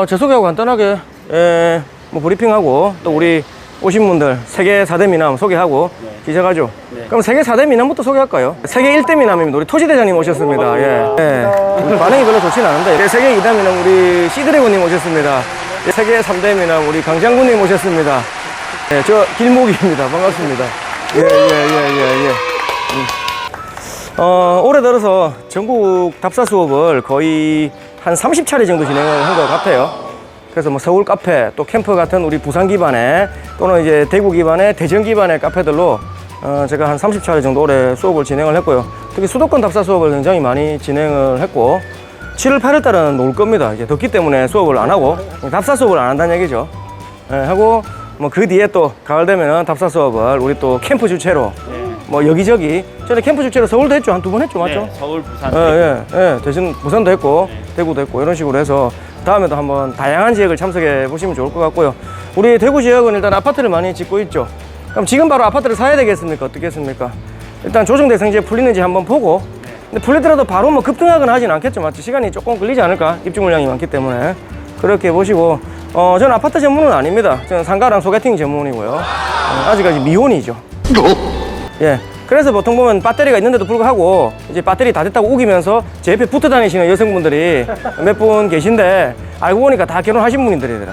제 소개하고 간단하게 뭐 브리핑하고 또 우리 오신 분들 세계 4대 미남 소개하고 시작하죠. 그럼 세계 4대 미남부터 소개할까요? 세계 1대 미남입니다. 우리 토지대장님 오셨습니다. 우리 반응이 별로 좋진 않은데 세계 2대 미남 우리 시드래곤님 오셨습니다. 세계 3대 미남 우리 강장군님 오셨습니다. 저 길목입니다. 반갑습니다. 올해 들어서 전국 답사 수업을 거의 한 30차례 정도 진행을 한 것 같아요. 그래서 뭐 서울 카페, 또 캠프 같은 우리 부산 기반의 또는 이제 대구 기반의 대전 기반의 카페들로 제가 한 30차례 정도 올해 수업을 진행을 했고요. 특히 수도권 답사 수업을 굉장히 많이 진행을 했고 7월 8월 달은 놀 겁니다. 이제 덥기 때문에 수업을 안 하고 답사 수업을 안 한다는 얘기죠. 하고 뭐 그 뒤에 또 가을 되면은 답사 수업을 우리 또 캠프 주체로 뭐 여기저기 전에 캠프 주체로 서울도 했죠. 한 2번 했죠, 맞죠? 네, 서울, 부산. 대신 부산도 했고 대구도 했고 이런 식으로 해서 다음에도 한번 다양한 지역을 참석해 보시면 좋을 것 같고요. 우리 대구 지역은 일단 아파트를 많이 짓고 있죠. 그럼 지금 바로 아파트를 사야 되겠습니까? 어떻겠습니까? 일단 조정 대상지에 풀리는지 한번 보고 근데 풀리더라도 바로 뭐 급등하거나 하진 않겠죠, 맞죠? 시간이 조금 걸리지 않을까? 입주 물량이 많기 때문에 그렇게 보시고 저는 아파트 전문은 아닙니다. 저는 상가랑 소개팅 전문이고요. 아직까지 미혼이죠. 그래서 보통 보면 배터리가 있는데도 불구하고 이제 배터리 다 됐다고 우기면서 제 옆에 붙어 다니시는 여성분들이 몇 분 계신데 알고 보니까 다 결혼하신 분들이더라.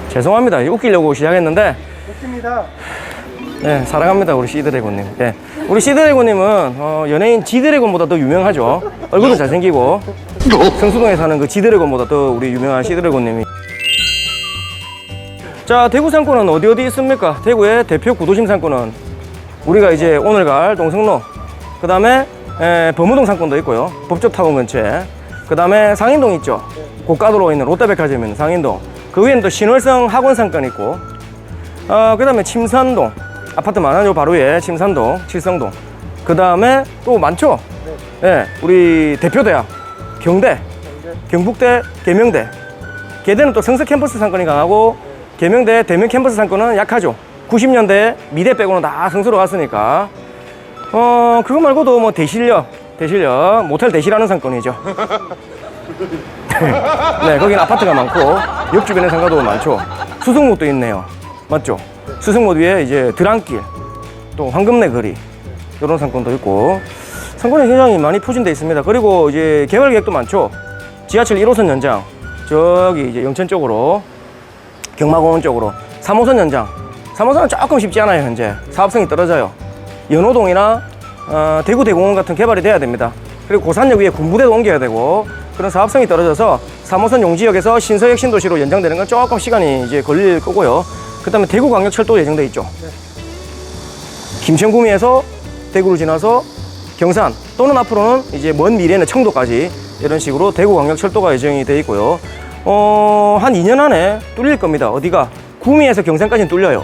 죄송합니다. 웃기려고 시작했는데 좋습니다. 사랑합니다. 우리 시드래곤님. 우리 시드래곤님은 연예인 지드래곤보다 더 유명하죠. 얼굴도 잘생기고 성수동에 사는 그 지드래곤보다 더 우리 유명한 시드래곤님이. 자, 대구 상권은 어디 있습니까? 대구의 대표 구도심 상권은 우리가 이제 오늘 갈 동성로, 그 다음에 범우동 상권도 있고요. 법조타운 근처에. 그 다음에 상인동 있죠. 고가도로 있는 롯데백화점 있는 상인동. 그 위에는 또 신월성 학원 상권 있고, 그 다음에 침산동. 아파트 많아요. 바로 위에 침산동, 칠성동. 그 다음에 또 많죠. 우리 대표대학, 경대, 경북대, 계명대. 계대는 또 성서 캠퍼스 상권이 강하고, 계명대, 대명 캠퍼스 상권은 약하죠. 90년대 미대 빼고는 다 성수로 갔으니까. 그거 말고도 뭐 대실역, 모텔 대실하는 상권이죠. 거긴 아파트가 많고, 역 주변에 상가도 많죠. 수성목도 있네요. 맞죠? 수성목 위에 이제 드랑길, 또 황금내 거리, 이런 상권도 있고, 상권이 굉장히 많이 포진되어 있습니다. 그리고 이제 개발 계획도 많죠. 지하철 1호선 연장, 저기 이제 영천 쪽으로, 경마공원 쪽으로 3호선 연장. 3호선은 조금 쉽지 않아요. 현재 사업성이 떨어져요. 연호동이나 대구 대공원 같은 개발이 돼야 됩니다. 그리고 고산역 위에 군부대도 옮겨야 되고 그런 사업성이 떨어져서 3호선 용지역에서 신서역 신도시로 연장되는 건 조금 시간이 이제 걸릴 거고요. 그 다음에 대구광역철도 예정돼 있죠. 김천구미에서 대구를 지나서 경산 또는 앞으로는 이제 먼 미래는 청도까지 이런 식으로 대구광역철도가 예정이 돼 있고요. 한 2년 안에 뚫릴 겁니다. 어디가? 구미에서 경산까지는 뚫려요.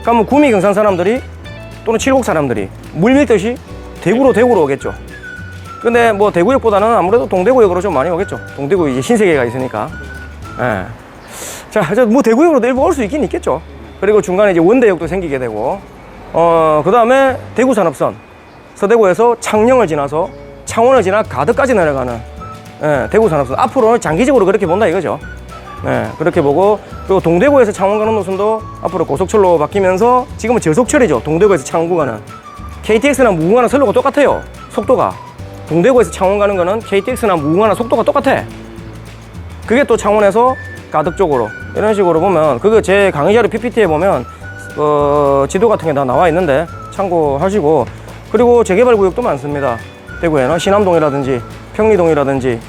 그러면 구미 경산 사람들이 또는 칠곡 사람들이 물 밀듯이 대구로 오겠죠. 근데 뭐 대구역보다는 아무래도 동대구역으로 좀 많이 오겠죠. 동대구 이제 신세계가 있으니까. 자, 이제 뭐 대구역으로도 일부 올 수 있긴 있겠죠. 그리고 중간에 이제 원대역도 생기게 되고, 그 다음에 대구 산업선, 서대구에서 창녕을 지나서 창원을 지나 가덕까지 내려가는 대구 산업선. 앞으로는 장기적으로 그렇게 본다 이거죠. 그렇게 보고, 그리고 동대구에서 창원 가는 노선도 앞으로 고속철로 바뀌면서 지금은 저속철이죠. 동대구에서 창원 구간은. KTX나 무궁화나 선로가 똑같아요. 속도가. 동대구에서 창원 가는 거는 KTX나 무궁화나 속도가 똑같아. 그게 또 창원에서 가덕 쪽으로. 이런 식으로 보면, 그거 제 강의 자료 PPT에 보면, 지도 같은 게 다 나와 있는데 참고하시고, 그리고 재개발 구역도 많습니다. 대구에는 신암동이라든지 평리동이라든지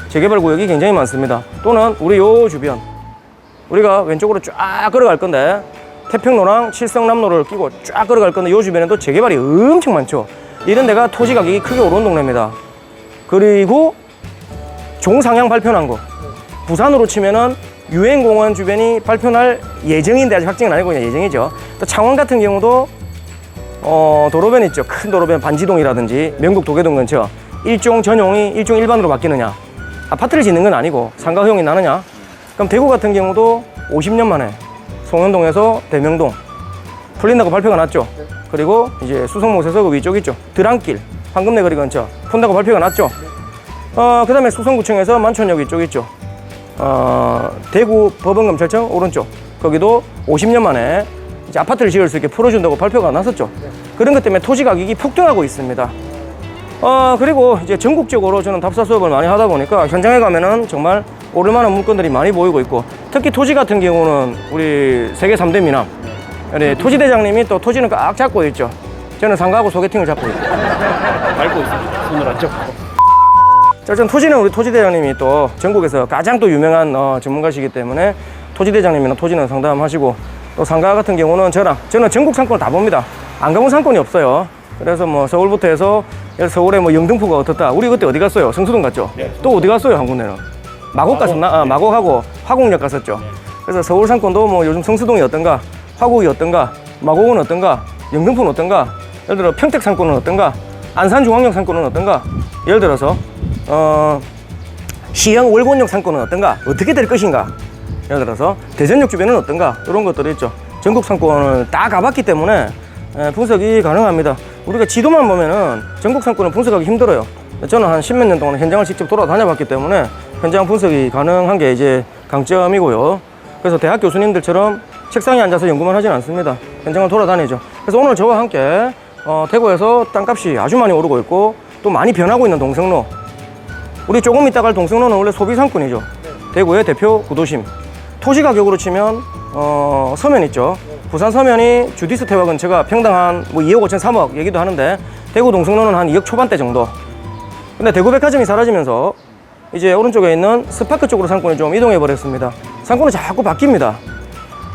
재개발 구역이 굉장히 많습니다. 또는 우리 요 주변 우리가 왼쪽으로 쫙 걸어갈 건데 태평로랑 칠성남로를 끼고 쫙 걸어갈 건데 요 주변에도 재개발이 엄청 많죠. 이런 데가 토지 가격이 크게 오르는 동네입니다. 그리고 종상향 발표난 거 부산으로 치면은 유행공원 주변이 발표날 예정인데 아직 확정은 아니고 그냥 예정이죠. 또 창원 같은 경우도 도로변 있죠. 큰 도로변 반지동이라든지 명국 도계동 근처 일종 전용이 일종 일반으로 바뀌느냐, 아파트를 짓는 건 아니고 상가 허용이 나느냐. 그럼 대구 같은 경우도 50년 만에 송현동에서 대명동 풀린다고 발표가 났죠. 그리고 이제 수성못에서 그 위쪽 있죠. 드랑길 황금내 거리 근처 푼다고 발표가 났죠. 그 다음에 수성구청에서 만촌역 이쪽 있죠. 대구 법원검찰청 오른쪽. 거기도 50년 만에 이제 아파트를 지을 수 있게 풀어준다고 발표가 났었죠. 그런 것 때문에 토지 가격이 폭등하고 있습니다. 그리고 이제 전국적으로 저는 답사 수업을 많이 하다 보니까 현장에 가면은 정말 오를만한 물건들이 많이 보이고 있고, 특히 토지 같은 경우는 우리 세계 3대 미남. 우리 토지대장님이 또 토지는 꽉 잡고 있죠. 저는 상가하고 소개팅을 잡고 있고. 밟고 있습니다. 손을 안 잡고. 자, 전 토지는 우리 토지대장님이 또 전국에서 가장 또 유명한 전문가시기 때문에 토지대장님이랑 토지는 상담하시고, 또 상가 같은 경우는 저는 전국 상권을 다 봅니다. 안 가본 상권이 없어요. 그래서 뭐 서울부터 해서 서울에 뭐 영등포가 어떻다. 우리 그때 어디 갔어요? 성수동 갔죠? 네. 또 어디 갔어요? 한 군데는? 마곡 갔었나? 마곡하고 화곡역 갔었죠. 네. 그래서 서울 상권도 뭐 요즘 성수동이 어떤가? 화곡이 어떤가? 마곡은 어떤가? 영등포는 어떤가? 예를 들어 평택 상권은 어떤가? 안산중앙역 상권은 어떤가? 예를 들어서 시형 월곤역 상권은 어떤가? 어떻게 될 것인가? 예를 들어서 대전역 주변은 어떤가? 이런 것들이 있죠. 전국 상권을 다 가봤기 때문에 분석이 가능합니다. 우리가 지도만 보면은 전국 상권을 분석하기 힘들어요. 저는 한 10몇 년 동안 현장을 직접 돌아다녀봤기 때문에 현장 분석이 가능한 게 이제 강점이고요. 그래서 대학 교수님들처럼 책상에 앉아서 연구만 하진 않습니다. 현장을 돌아다니죠. 그래서 오늘 저와 함께 대구에서 땅값이 아주 많이 오르고 있고 또 많이 변하고 있는 동성로, 우리 조금 이따 갈 동성로는 원래 소비상권이죠. 대구의 대표 구도심. 토지 가격으로 치면 서면 있죠. 부산 서면이 주디스 태화 근처가 평당 한 뭐 2억 5천 3억 얘기도 하는데, 대구 동성로는 한 2억 초반대 정도. 근데 대구 백화점이 사라지면서 이제 오른쪽에 있는 스파크 쪽으로 상권이 좀 이동해 버렸습니다. 상권이 자꾸 바뀝니다.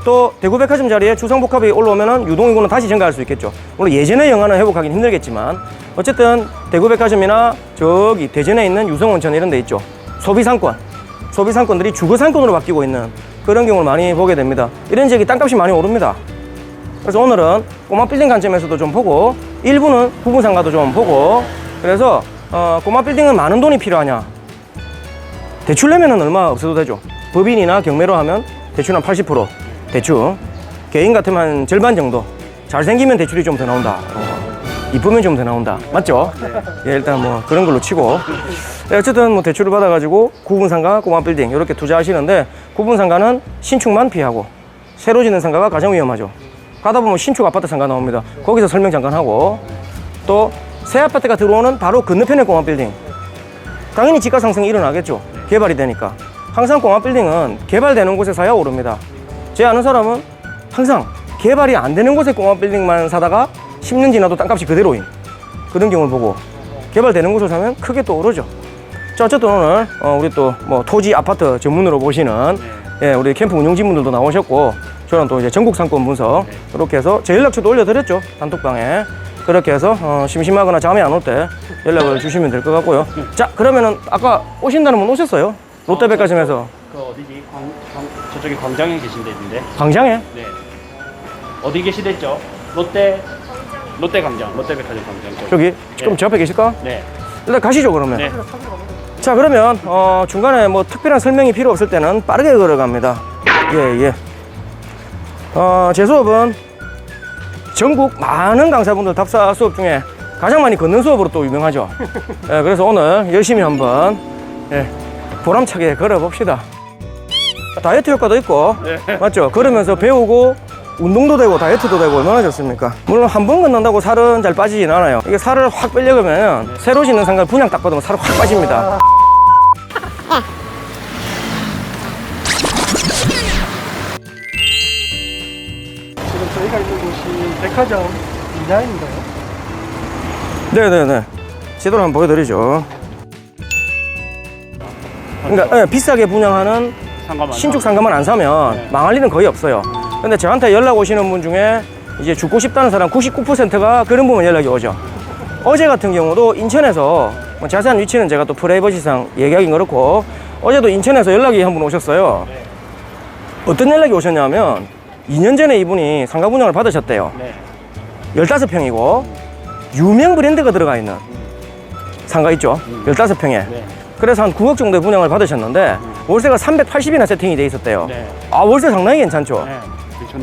또 대구 백화점 자리에 주상복합이 올라오면은 유동인구는 다시 증가할 수 있겠죠. 물론 예전의 영화는 회복하기는 힘들겠지만 어쨌든 대구 백화점이나 저기 대전에 있는 유성온천 이런 데 있죠. 소비상권들이 주거상권으로 바뀌고 있는 그런 경우를 많이 보게 됩니다. 이런 지역이 땅값이 많이 오릅니다. 그래서 오늘은 꼬마 빌딩 관점에서도 좀 보고, 일부는 부분상가도 좀 보고, 그래서 꼬마 빌딩은 많은 돈이 필요하냐? 대출 내면은 얼마 없어도 되죠. 법인이나 경매로 하면 대출 한 80%, 대충 개인 같으면 한 절반 정도. 잘생기면 대출이 좀 더 나온다. 이쁘면 좀 더 나온다. 맞죠? 예, 일단 뭐 그런 걸로 치고. 예, 어쨌든 뭐 대출을 받아가지고 구분상가, 꼬마 빌딩 이렇게 투자하시는데, 구분상가는 신축만 피하고 새로 짓는 상가가 가장 위험하죠. 가다 보면 신축 아파트 상가 나옵니다. 거기서 설명 잠깐 하고, 또 새 아파트가 들어오는 바로 건너편의 꼬마 빌딩. 당연히 지가 상승이 일어나겠죠. 개발이 되니까. 항상 꼬마 빌딩은 개발되는 곳에 사야 오릅니다. 제 아는 사람은 항상 개발이 안 되는 곳에 꼬마 빌딩만 사다가 10년 지나도 땅값이 그대로인 그런 경우를 보고, 개발되는 곳을 사면 크게 또 오르죠. 자, 어쨌든 오늘 우리 또 뭐 토지 아파트 전문으로 보시는 예, 우리 캠프 운영진분들도 나오셨고, 저는 또 이제 전국 상권 분석 이렇게 해서 제 연락처도 올려드렸죠. 단톡방에. 그렇게 해서 심심하거나 잠이 안 올 때 연락을 주시면 될 것 같고요. 자, 그러면은 아까 오신다는 분 오셨어요? 롯데백화점에서. 그 어디지? 저쪽에 광장에 계신 데 있는데. 광장에? 네. 어디 계시댔죠? 롯데광장, 롯데백화점 광장 쪽. 저기? 그럼 제 앞에 계실까? 네. 일단 가시죠, 그러면. 네. 자, 그러면 중간에 뭐 특별한 설명이 필요 없을 때는 빠르게 걸어갑니다. 예. 제 수업은 전국 많은 강사분들 답사 수업 중에 가장 많이 걷는 수업으로 또 유명하죠. 예, 그래서 오늘 열심히 한번 보람차게 걸어봅시다. 다이어트 효과도 있고, 맞죠? 걸으면서 배우고 운동도 되고 다이어트도 되고 얼마나 좋습니까? 물론 한 번 걷는다고 살은 잘 빠지진 않아요. 이게 살을 확 빼려면 새로 짓는 상가를 분양 딱 받으면 살이 확 빠집니다. 지금 저희가 있는 곳이 백화점 디자인인가요? 네네네. 지도를 한번 보여드리죠. 그러니까 비싸게 분양하는 신축 상가만 안 사면 망할 일은 거의 없어요. 근데 저한테 연락 오시는 분 중에 이제 죽고 싶다는 사람 99%가 그런 부분 연락이 오죠. 어제 같은 경우도 인천에서, 뭐 자세한 위치는 제가 또 프라이버시상 얘기하긴 그렇고, 어제도 인천에서 연락이 한 분 오셨어요. 어떤 연락이 오셨냐면 2년 전에 이분이 상가 분양을 받으셨대요. 15평이고 유명 브랜드가 들어가 있는 상가 있죠. 15평에. 그래서 한 9억 정도의 분양을 받으셨는데 월세가 380이나 세팅이 돼 있었대요. 아, 월세 상당히 괜찮죠.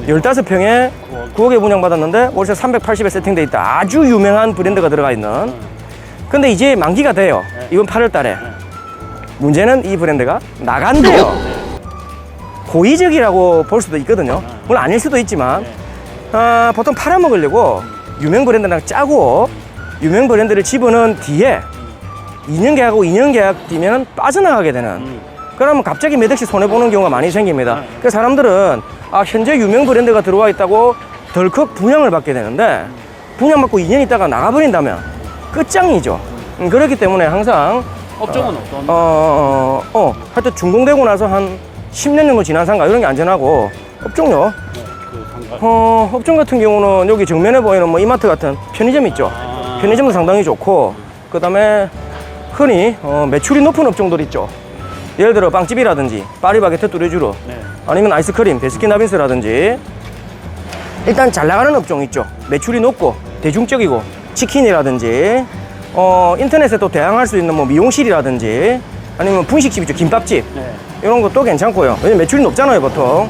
15평에 9억에 분양받았는데 월세 380에 세팅돼 있다. 아주 유명한 브랜드가 들어가 있는. 근데 이제 만기가 돼요. 이번 8월 달에. 문제는 이 브랜드가 나간대요. 고의적이라고 볼 수도 있거든요. 물론 아닐 수도 있지만 보통 팔아먹으려고 유명 브랜드랑 짜고 유명 브랜드를 집어넣은 뒤에 2년 계약하고 2년 계약 뒤면 빠져나가게 되는 그러면 갑자기 몇 억씩 손해보는 경우가 많이 생깁니다. 그래서 사람들은 현재 유명 브랜드가 들어와 있다고 덜컥 분양을 받게 되는데 분양받고 2년 있다가 나가버린다면 끝장이죠. 그렇기 때문에 항상 업종은 어떤? 하여튼 준공되고 나서 한 10년 정도 지난 상가 이런 게 안전하고 업종요. 그 상가. 업종 같은 경우는 여기 정면에 보이는 뭐 이마트 같은 편의점 있죠. 편의점도 상당히 좋고 그 다음에 흔히 매출이 높은 업종들 있죠. 예를 들어 빵집이라든지 파리바게트 뚜레쥬르 네. 아니면 아이스크림 베스킨라빈스라든지 일단 잘 나가는 업종 있죠. 매출이 높고 대중적이고 치킨이라든지 인터넷에 또 대항할 수 있는 뭐 미용실이라든지 아니면 분식집 있죠. 김밥집 네. 이런 것도 괜찮고요. 왜냐면 매출이 높잖아요 보통.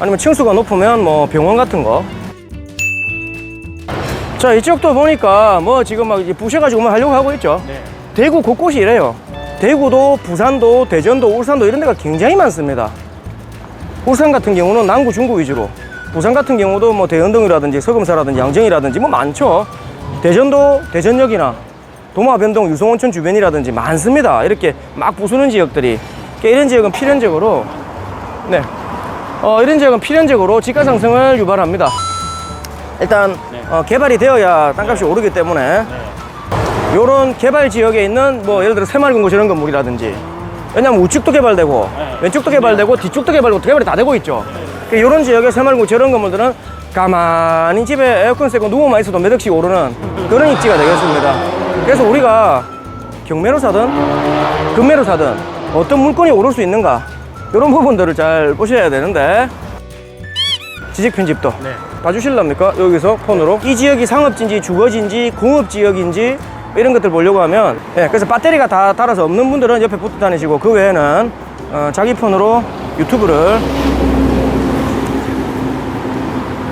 아니면 층수가 높으면 뭐 병원 같은 거. 자 이쪽도 보니까 뭐 지금 막 이제 부셔가지고 뭐 하려고 하고 있죠. 네. 대구 곳곳이 이래요. 대구도 부산도 대전도 울산도 이런 데가 굉장히 많습니다. 울산 같은 경우는 남구 중구 위주로, 부산 같은 경우도 뭐 대연동이라든지 서금사라든지 양정이라든지 뭐 많죠. 대전도 대전역이나 도마변동 유성온천 주변이라든지 많습니다. 이렇게 막 부수는 지역들이. 그러니까 이런 지역은 필연적으로 이런 지역은 필연적으로 지가 상승을 유발합니다. 일단 개발이 되어야 땅값이 오르기 때문에 요런 개발 지역에 있는 뭐 예를 들어 새마을금고 저런 건물이라든지 왜냐면 우측도 개발되고 왼쪽도 개발되고 뒤쪽도 개발되고 개발이 다 되고 있죠. 그러니까 요런 지역에 새마을금고 저런 건물들은 가만히 집에 에어컨 쐬고 누워만 있어도 몇 억씩 오르는 그런 입지가 되겠습니다. 그래서 우리가 경매로 사든 금매로 사든 어떤 물건이 오를 수 있는가 이런 부분들을 잘 보셔야 되는데 지식 편집도 봐주실랍니까? 여기서 폰으로 이 지역이 상업지인지 주거지인지 공업지역인지 이런 것들 보려고 하면 그래서 배터리가 다 달아서 없는 분들은 옆에 붙어 다니시고 그 외에는 자기 폰으로 유튜브를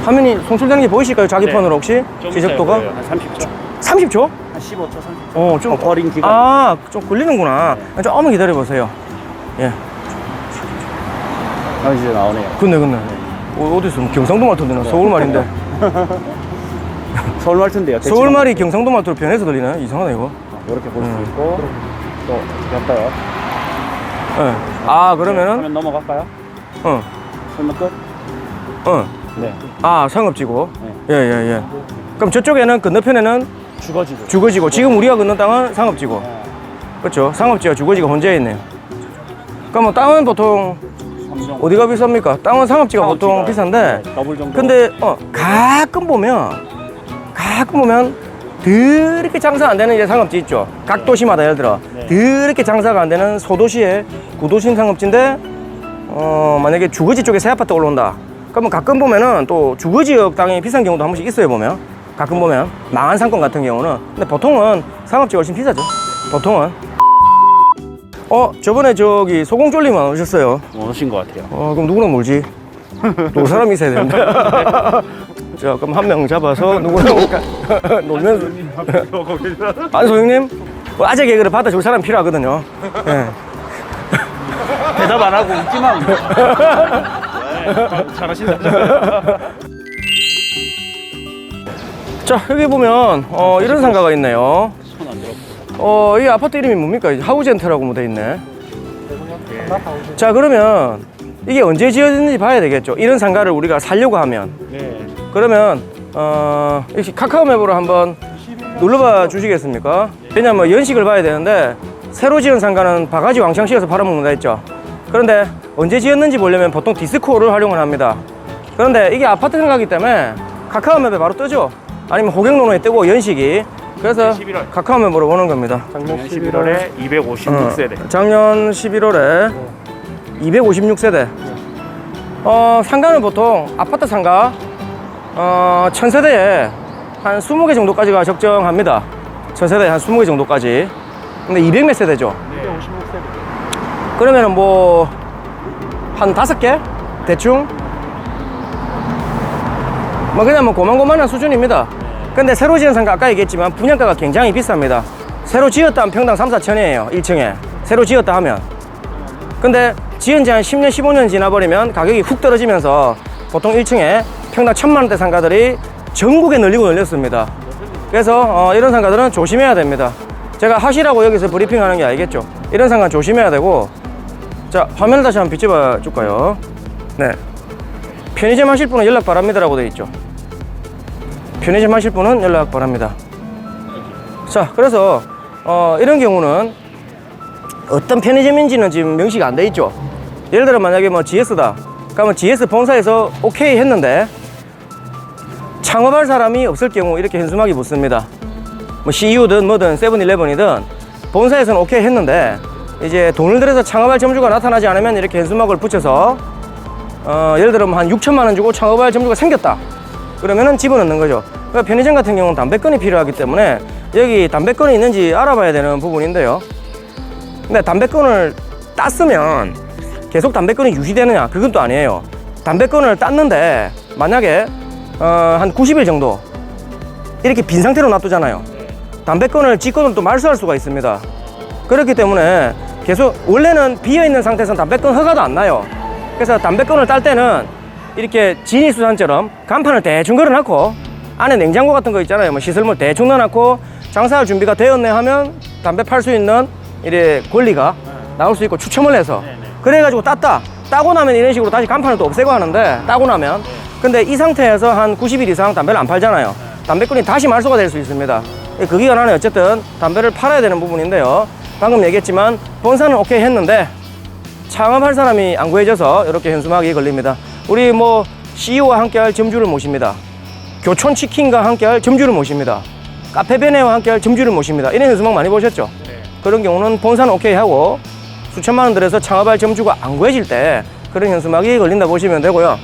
화면이 송출되는 게 보이실까요? 자기 폰으로 혹시? 지적도가? 한 30초. 30초? 한 15초, 30초. 좀 버린 기간. 좀 걸리는구나. 조금만 기다려보세요. 예. 이제 나오네요. 근데 어디서 경상도 말투 들리나? 서울 말인데. 서울 말투인데요. 서울 말이 경상도 말투로 변해서 들리네. 이상하네 이거. 이렇게 볼 수 있고 또 어떻게 할까요? 예. 그러면은 화면 넘어갈까요? 설명 끝? 네. 상업지고. 예. 그럼 저쪽에는 건너편에는 주거지고. 지금 우리가 걷는 땅은 상업지고. 그렇죠. 상업지와 주거지가 혼재해 있네요. 그럼 뭐 땅은 보통 어디가 비쌉니까? 땅은 상업지가 보통 비싼데. 더블 정도. 근데 가끔 보면 더럽게 장사 안 되는 이제 상업지 있죠. 각 도시마다 예를 들어 더럽게 장사가 안 되는 소도시의 구도심 상업지인데 만약에 주거지 쪽에 새 아파트 올라온다. 그러면 가끔 보면은 또 주거지역 땅이 비싼 경우도 한 번씩 있어요. 보면 가끔 보면 망한 상권 같은 경우는. 근데 보통은 상업지가 훨씬 비싸죠. 보통은. 저번에 저기 소공쫄님 안 오셨어요? 오신 것 같아요. 그럼 누구랑 놀지? 놀 사람이 있어야 되는데. 자, 그럼 한 명 잡아서 누구랑 놀면서. 안소영님, 아재 개그를 받아줄 사람 필요하거든요. 예. 대답 안 하고 웃기만. 잘하신다. 자, 여기 보면 이런 상가가 있네요. 손 안 들어. 이 아파트 이름이 뭡니까? 하우젠트라고 뭐 돼 있네. 자, 그러면 이게 언제 지어졌는지 봐야 되겠죠. 이런 상가를 우리가 살려고 하면. 그러면 이렇게 카카오맵으로 한번 눌러봐 주시겠습니까? 왜냐면 연식을 봐야 되는데 새로 지은 상가는 바가지 왕창 씌워서 팔아먹는다 했죠. 그런데 언제 지었는지 보려면 보통 디스코를 활용을 합니다. 그런데 이게 아파트 상가이기 때문에 카카오맵에 바로 뜨죠. 아니면 호갱노노에 뜨고 연식이. 그래서 11월. 카카오맵으로 보는 겁니다. 작년 11월에 256세대. 작년 11월에 256세대. 상가는 보통 아파트 상가 1000세대에 한 20개 정도까지가 적정합니다. 1000세대에 한 20개 정도까지. 근데 200몇 세대죠. 256세대. 그러면은 뭐 한 5개? 대충? 뭐 그냥 뭐 고만고만한 수준입니다. 근데 새로 지은 상가 아까 얘기했지만 분양가가 굉장히 비쌉니다. 새로 지었다 하면 평당 3, 4천이에요. 1층에 새로 지었다 하면 근데 지은 지 한 10년, 15년 지나버리면 가격이 훅 떨어지면서 보통 1층에 평당 1,000만 원대 상가들이 전국에 널리고 널렸습니다. 그래서 이런 상가들은 조심해야 됩니다. 제가 하시라고 여기서 브리핑하는 게 아니겠죠. 이런 상가 조심해야 되고. 자, 화면을 다시 한번 비춰봐 줄까요? 네. 편의점 하실 분은 연락 바랍니다라고 되어 있죠. 편의점 하실 분은 연락 바랍니다. 자, 그래서 이런 경우는 어떤 편의점인지는 지금 명시가 안 돼 있죠. 예를 들어 만약에 뭐 GS다. 그러면 GS 본사에서 오케이 했는데 창업할 사람이 없을 경우 이렇게 현수막이 붙습니다. 뭐 CU든 뭐든 세븐일레븐이든 본사에서는 오케이 했는데 이제 돈을 들여서 창업할 점주가 나타나지 않으면 이렇게 현수막을 붙여서 예를 들어 한 6천만 원 주고 창업할 점주가 생겼다. 그러면은 집어넣는 거죠. 그러니까 편의점 같은 경우는 담배건이 필요하기 때문에 여기 담배건이 있는지 알아봐야 되는 부분인데요. 근데 담배건을 땄으면 계속 담배건이 유지되느냐? 그건 또 아니에요. 담배건을 땄는데 만약에 한 90일 정도 이렇게 빈 상태로 놔두잖아요. 담배건을 직권을 또 말소할 수가 있습니다. 그렇기 때문에 계속 원래는 비어있는 상태에서는 담배건 허가도 안 나요. 그래서 담배건을 딸 때는 이렇게 진이수산처럼 간판을 대충 걸어놓고 안에 냉장고 같은 거 있잖아요. 뭐 시설물 대충 넣어놓고 장사할 준비가 되었네 하면 담배 팔 수 있는 이래 권리가 나올 수 있고 추첨을 해서 그래가지고 따고 나면 이런 식으로 다시 간판을 또 없애고 하는데 따고 나면 근데 이 상태에서 한 90일 이상 담배를 안 팔잖아요. 담배건이 다시 말소가 될 수 있습니다. 그 기간 안에 어쨌든 담배를 팔아야 되는 부분인데요. 방금 얘기했지만 본사는 오케이 했는데 창업할 사람이 안 구해져서 이렇게 현수막이 걸립니다. 우리 뭐 CEO와 함께할 점주를 모십니다. 교촌치킨과 함께할 점주를 모십니다. 카페베네와 함께할 점주를 모십니다. 이런 현수막 많이 보셨죠? 네. 그런 경우는 본사는 오케이 하고 수천만 원 들여서 창업할 점주가 안 구해질 때 그런 현수막이 걸린다 보시면 되고요.